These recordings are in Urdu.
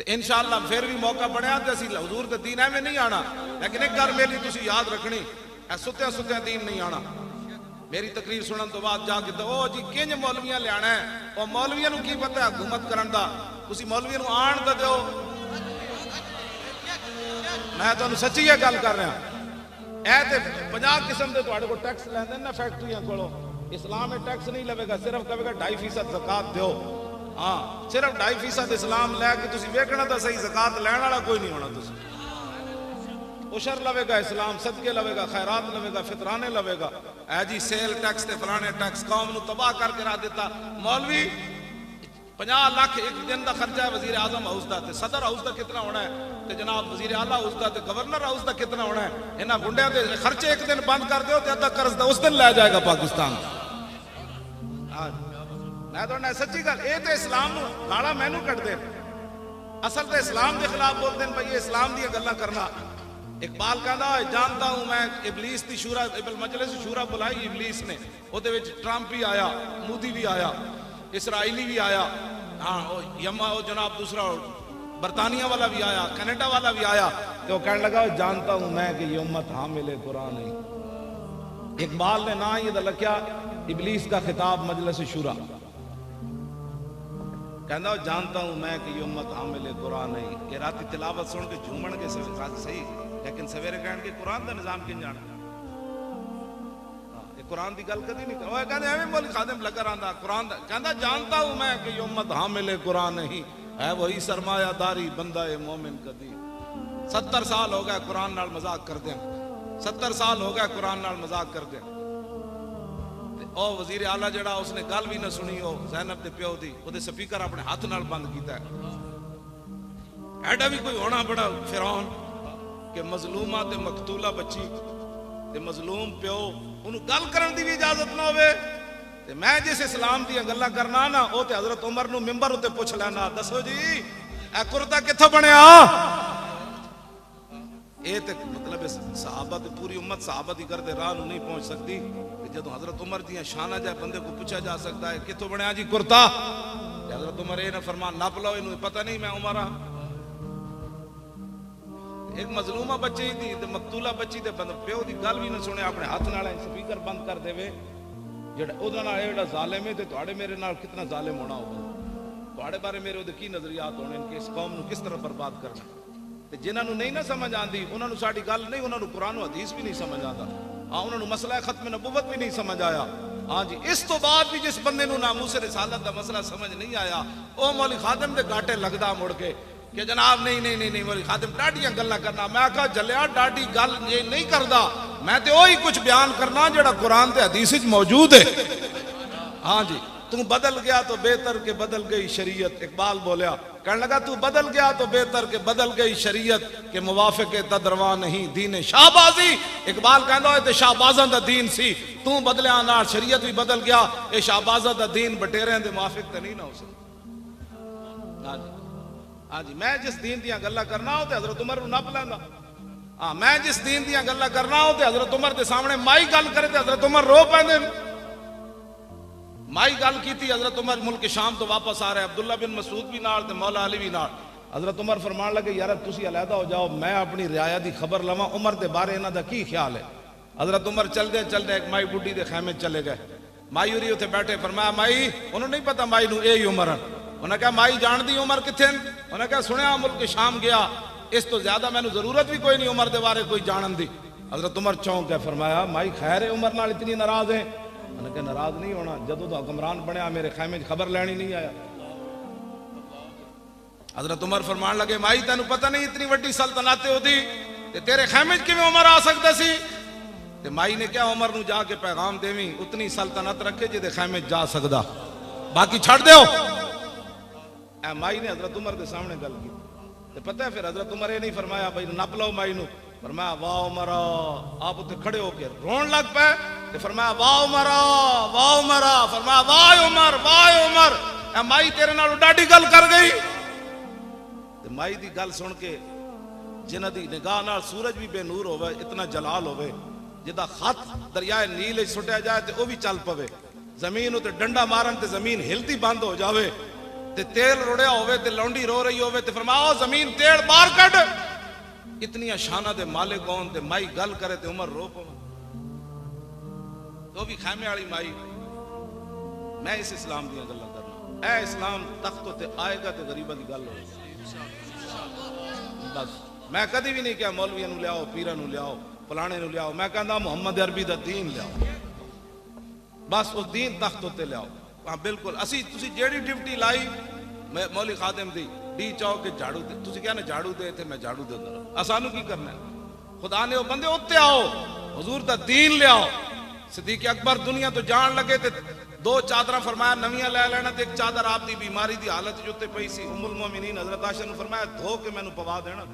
تو انشاءاللہ پھر بھی موقع بنیا تو اسی حضور دے دین میں نہیں آنا، لیکن ایک گل میری تسی یاد رکھنی، اے ستیاں ستیاں دین نہیں آنا۔ میری تقریر سنن تو بعد جا کے او جی کنج مولویاں لیانا ہے، او مولویاں نو کی پتہ ہے حکومت کرن دا، تسی مولویاں نو آن تے دیو۔ میں تانوں سچی یہ گل کر رہا، اے تے 50 قسم دے تواڈے کو ٹیکس لیندے نا فیکٹریاں کولو، اسلام میں ٹیکس نہیں لوے گا، صرف کہے گا 2.5% زکات دیو۔ ہاں صرف 2.5% اسلام لے کے تسی ویکھنا تا صحیح، زکات لین والا کوئی نہیں ہونا، تسی عشر لوے گا، اسلام صدقے لوے گا، خیرات لوے گا، فطرانے لوے گا۔ اے جی سیل ٹیکس تے فلانے ٹیکس قوم نو تباہ کر کے رکھ دیتا۔ مولوی 50 لاکھ ایک دن دا خرچہ ہے وزیر اعظم ہاؤس دا، تے صدر ہاؤس دا کتنا ہونا ہے، تے جناب وزیر اعلیٰ ہاؤس دا تے گورنر ہاؤس دا کتنا ہونا ہے۔ انہاں گنڈیاں دے خرچے ایک دن بند کر دیو تے ادھا قرض دا اس دن لے جائے گا پاکستان۔ میں تو سچی گل، اے تے اسلام نو گالا مینو کٹ دے، اصل تے اسلام دے خلاف بول دین بھائی اسلام دی گلاں کرنا۔ اقبال کہندا جانتا ہوں میں ابلیس دی شورا، مجلس شورا بلائی ابلیس نے، او دے وچ ٹرمپ بھی آیا، مودی بھی آیا، اسرائیلی بھی آیا، ہاں یما او جناب دوسرا برطانیہ والا بھی آیا، کینیڈا والا بھی آیا، تو کہنے لگا جانتا ہوں میں کہ یہ امت حامل قرآن ہے۔ اقبال نے نہ یہ لکھیا ابلیس کا خطاب مجلس شورا، کہندا جانتا ہوں میں کہ یہ امت حامل قرآن ہے۔ یہ راتی تلاوت سن کے جھومن کے صحیح، لیکن سویرے کہن کے قرآن دا نظام کن جانا، یہ قرآن دی گل کدی نہیں کرو۔ وہ کہندے ایویں مولی خادم لگا رہندا قرآن دا، کہندا جانتا ہوں میں کہ یہ امت حامل قرآن نہیں ہے، وہی سرمایہ داری بندہ مومن کدی۔ 70 سال ہو گئے قرآن نال مذاق کردے، 70 سال ہو گئے قرآن نال مذاق کردے۔ او وزیر اعلیٰ جڑا اس نے گل بھی نہ سنی، او زینب دے پیو دی، او دے سپیکر اپنے ہاتھ نال بند کیتا ہے۔ ایڈا بھی کوئی ہونا بڑا فرعون کہ مظلومہ تے مقتولہ بچی تے مظلوم پیو انہوں گل کرن دی بھی اجازت نہ ہوئے۔ تے میں جس اسلام دی گلاں کرنا نا، او تے حضرت عمر نو ممبر اتے پوچھ لینا، دسو جی اے کرتا کتھوں بنیا؟ اے تے مطلب صحابہ تے پوری امت صحابہ دی کردے راہ نو نہیں پہنچ سکتی کہ جدوں حضرت عمر دیاں شانہ جائے بندے کو پوچھا جا سکتا ہے کتھوں بنیا جی کرتا؟ تے حضرت عمر اے نہ فرمان نپ لو، انہوں پتہ نہیں میں عمر ہاں۔ ایک مظلومہ بچی دی تے مقتولہ بچی دے بند پیو دی گل بھی نہ سنے، اپنے ہاتھ نال سپیکر بند کر دے وے، جڑا او دا نال ایڈا ظالم ہے تے تواڈے میرے نال کتنا ظالم ہونا ہوگا، تواڈے بارے میرے او دے کی نظریات ہونے کہ اس قوم نو کس طرح برباد کرنا۔ تے جنہاں نو نہیں نہ سمجھ آندی انہاں نو ساڈی گل نہیں، انہاں نو قرآن و حدیث بھی نہیں سمجھ آندا، ہاں انہاں نو مسئلہ ختم نبوت بھی نہیں سمجھ آیا۔ ہاں جی اس تو بعد بھی جس بندے نو ناموس رسالت دا مسئلہ سمجھ نہیں آیا، او مولی خادم دے گاٹے لگدا مڑ کے کہ جناب نہیں مولی خادم ڈاڈیاں گلاں کرنا۔ میں کہا جلیا ڈاڈی گل یہ نہیں کردا، میں تے وہی کچھ بیان کرنا جڑا قرآن تے حدیث وچ موجود ہے۔ ہاں جی تو بدل گیا تو بہتر کہ بدل گئی شریعت، اقبال بولیا، کہنے لگا تو بدل گیا تو بہتر کہ بدل گئی شریعت، کہ موافق تدروا نہیں دین شاہبازی۔ اقبال کہندا ہے تے شاہبازاں دا دین سی، تو بدلیا نال شریعت بھی بدل گیا، اے شاہبازاں دا دین بٹیریاں دے موافق تے نہیں نہ ہو سکتا۔ ہاں جی ہاں جی میں جس دین دیاں گلاں کرنا ہو تے حضرت عمر نو نپ لیندا، ہاں میں جس دین دیاں گلاں کرنا ہو تے حضرت عمر دے سامنے مائی گل کرے تے حضرت عمر رو پیندے۔ مائی گل کیتی، حضرت عمر ملک شام تو واپس آ رہے، عبداللہ بن مسعود بھی نال تے مولا علی بھی نال۔ حضرت عمر فرمان لگے یار تسی علیحدہ ہو جاؤ، میں اپنی رعایا دی خبر لواں عمر دے بارے انہاں دا کی خیال ہے۔ حضرت عمر چل دے ایک مائی بڈھی دے خیمے چلے گئے، مائی ہوری اتنے بیٹھے، فرمایا مائی، انہوں نہیں پتا مائی نو اے ہی عمر ہے۔ انہوں نے کہا مائی جان دی عمر کتھے؟ انہوں نے کہا سنیا ملک شام گیا، اس تو زیادہ میں نو ضرورت بھی کوئی نہیں عمر دے بارے کوئی جانن دی۔ حضرت عمر چونک گئے، فرمایا مائی خیر ہے عمر نال اتنی ناراض ہیں؟ انہوں نے کہا ناراض نہیں ہونا، جدوں تو حکمران بنیا میرے خیمے خبر لینی نہیں آیا۔ حضرت عمر فرمان لگے مائی تینوں پتہ نہیں اتنی وڈی سلطنت ہوتی تے تیرے خیمے کیویں عمر آ سکتا سی؟ تے مائی نے کیا عمر نو جا کے پیغام دیویں اتنی سلطنت رکھے جے دے خیمے جا سکدا، باقی چھڑ دیو۔ اے مائی نے حضرت عمر دے سامنے گل کی تے پتہ ہے پھر حضرت عمر یہ نہیں فرمایا بھائی نپ لو مائی نو، فرمایا واہ عمرہ، آپ اتنے کھڑے ہو کے رون لگ پے تے فرمایا واہ عمرہ واہ عمرہ، فرمایا واہ عمر واہ عمر۔ اے مائی تیرے نال ڈاڈی گل کر گئی۔ تے مائی دی گل سن کے جنہ دی نگاہ نال سورج بھی بے نور ہوئے، اتنا جلال ہوئے، جدا خط دریائے نیل سٹیا جائے تے او بھی چل پوے، زمین تے ڈنڈا مارن تے زمین ہلتی بند ہو جاوے، تے تیل رڑیا ہوئے تے لونڈی رو رہی ہوئے تے فرمایا زمین تیل باہر کٹ. اتنی شانہ دے مالک ہون تے مائی گل کرے تے عمر رو پو تو بھی خیمے والی مائی. میں اس اسلام دیا گلا کرنا. اے اسلام تخت تے آئے گا تے غریبہ دی گل ہوگی. بس میں کدی بھی نہیں کہا مولویاں نو لیاؤ پیراں نو لیاؤ فلانے نو لیاؤ. میں کہندا محمد عربی دا دین لیاؤ. بس اس دین تخت تے لیاؤ. ہاں بالکل اسی تسی جیڑی ڈیوٹی لائی مولوی خادم دی ڈی چاؤ کہ جھاڑو دے تسی کہنا جھاڑو دے تھے میں جھاڑو دے دوں. اسانو کی کرنا ہے. خدا نے وہ بندے اوتے آؤ حضور دا دین لے آؤ. صدیق اکبر دنیا تو جان لگے تے 2 چادر فرمایا نویاں لے لینا تے ایک چادر آپ دی بیماری دی حالت جو تے پئی سی. ام المومنین حضرت عائشہ نے فرمایا دھو کے مینوں پوا دینا.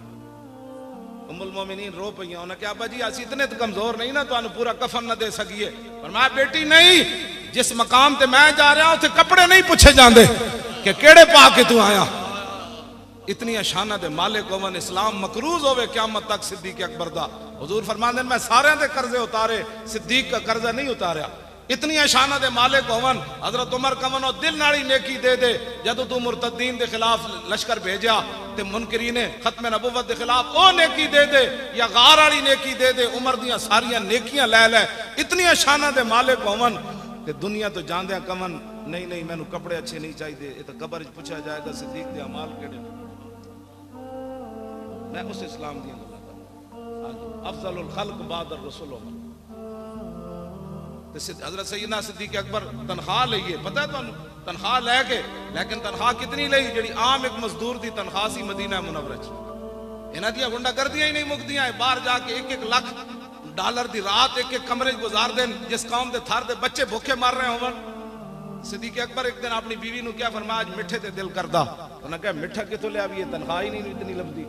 ام المومنین رو پئیاں. انہاں کہا ابا جی اسی اتنے تو کمزور نہیں نا تانوں پورا کفن نہ دے سکیے. فرمایا بیٹی نہیں جس مقام تے میں جا رہا ہوں تے کپڑے نہیں پوچھے جاندے کہ کیڑے پا کے تو آیا. اتنی شانہ دے مالک ہون اسلام مقروض ہوئے قیامت تک صدیق اکبر دا. حضور فرماندے میں سارے دے قرضے اتارے صدیق کا قرضہ نہیں اتاریا. اتنی شانہ دے مالک ہون حضرت عمر کمنو دل ناڑی نیکی دے دے جدو تو مرتدین دے خلاف لشکر بھیجیا تے منکرین ختم نبوت دے خلاف او نیکی دے دے یا غار والی نیکی دے دے. عمر دیاں ساریاں نیکیاں لے لے. اتنی شانہ دے مالک ہون تے دنیا تو جاندیاں کمن نہیں نہیں مینوں کپڑے اچھے نہیں چاہیے. یہ تو قبر وچ پوچھا جائے گا صدیق دے اعمال کیڑے. میں اس اسلام دی گل کردا. افضل الخلق بعد الرسول عمر. حضرت سیدنا صدیق اکبر تنخواہ لئیے پتہ ہے تانوں تنخواہ لے کے لیکن تنخواہ کتنی لئی جڑی عام ایک مزدور دی تنخواہ سی مدینہ منورہ چ. انہاں دیاں گنڈا گردیاں ہی نہیں مکدیاں. باہر جا کے 1-1 لاکھ ڈالر دی رات ایک ایک کمرے گزار دین. جس قوم دے تھار دے بچے بھوکے مار رہے ہون. صدیق اکبر ایک دن اپنی بیوی نو کیا فرمایا آج میٹھے تے دل کردا. انہاں کہا میٹھا کتوں لے آوی تنخواہ ہی نہیں اتنی لبدی.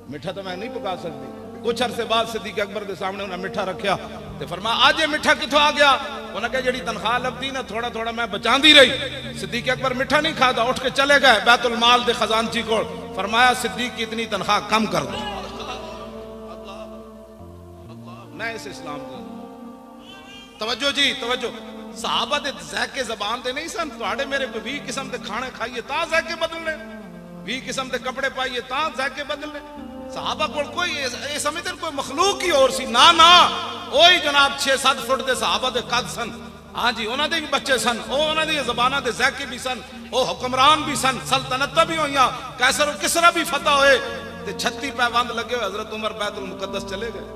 میٹھا تو میں نہیں پکا سکتی. کچھ عرصے بعد صدیق اکبر دے سامنے انہاں میٹھا رکھیا تے فرمایا آج یہ میٹھا کتوں آ گیا. انہاں کہا جڑی تنخواہ لبدی نا تھوڑا تھوڑا میں بچاندی رہی. صدیق اکبر میٹھا نہیں کھادا اٹھ کے چلے گئے بیت المال دے خزانچی کو. فرمایا صدیق کی اتنی تنخواہ کم کر دو. میں اس اسلام دی توجہ جی توجہ. صحابہ دے ذائقے زبان دے نہیں سن. تواڈے میرے کو 20 قسم دے کھانے کھائیے تا ذائقے بدلنے 20 قسم دے کپڑے پائیے تا ذائقے بدلنے. صحابہ کو کوئی یہ سمجھتے کوئی مخلوق ہی اور سی نا نا. وہی جناب 6-7 فٹ دے صحابہ دے قد سن. ہاں جی انہاں دے بھی بچے سن. انہاں دی زباناں دے ذائقے بھی سن. او حکمران بھی سن. سلطنتاں بھی ہوئیاں. قیصر و کسریٰ بھی فتح ہوئے تے 36 پیوند لگے ہوئے. حضرت عمر بیت المقدس چلے گئے.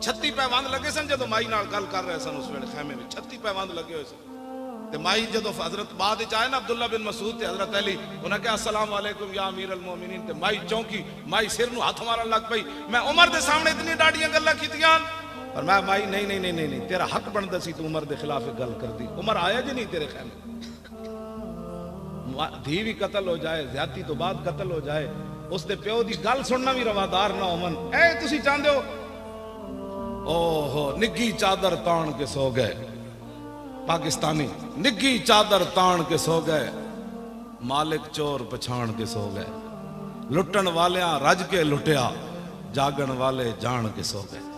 36 پیوند لگے سن جدو مائی نال گل کر رہے سن اس ویلے خیمے میں 36 پیوند لگے ہوئے سن. تے مائی جدو حضرت بعد وچ آئے نا عبداللہ بن مسعود تے حضرت علی انہاں کہا السلام علیکم یا امیر المومنین. تے مائی چونکی مائی سر نو ہاتھ مارن لگ پئی. میں عمر دے سامنے اتنی ڈاڈیاں گلاں کیتیاں. اور میں مائی نہیں نہیں نہیں نہیں تیرا حق بندا سی تو عمر دے خلاف گل کر دی. عمر آیا جی نہیں تیرے خیمے. دھی بھی قتل ہو جائے زیادتی تو بعد قتل ہو جائے اس دے پیو دی گل سننا بھی روادار نہ ہومن. اے تسی چاہندے ہو اوہو نگی چادر تان کے سو گئے. پاکستانی نگی چادر تان کے سو گئے. مالک چور پچھان کے سو گئے. لٹن والیاں رج کے لٹیا جاگن والے جان کے سو گئے.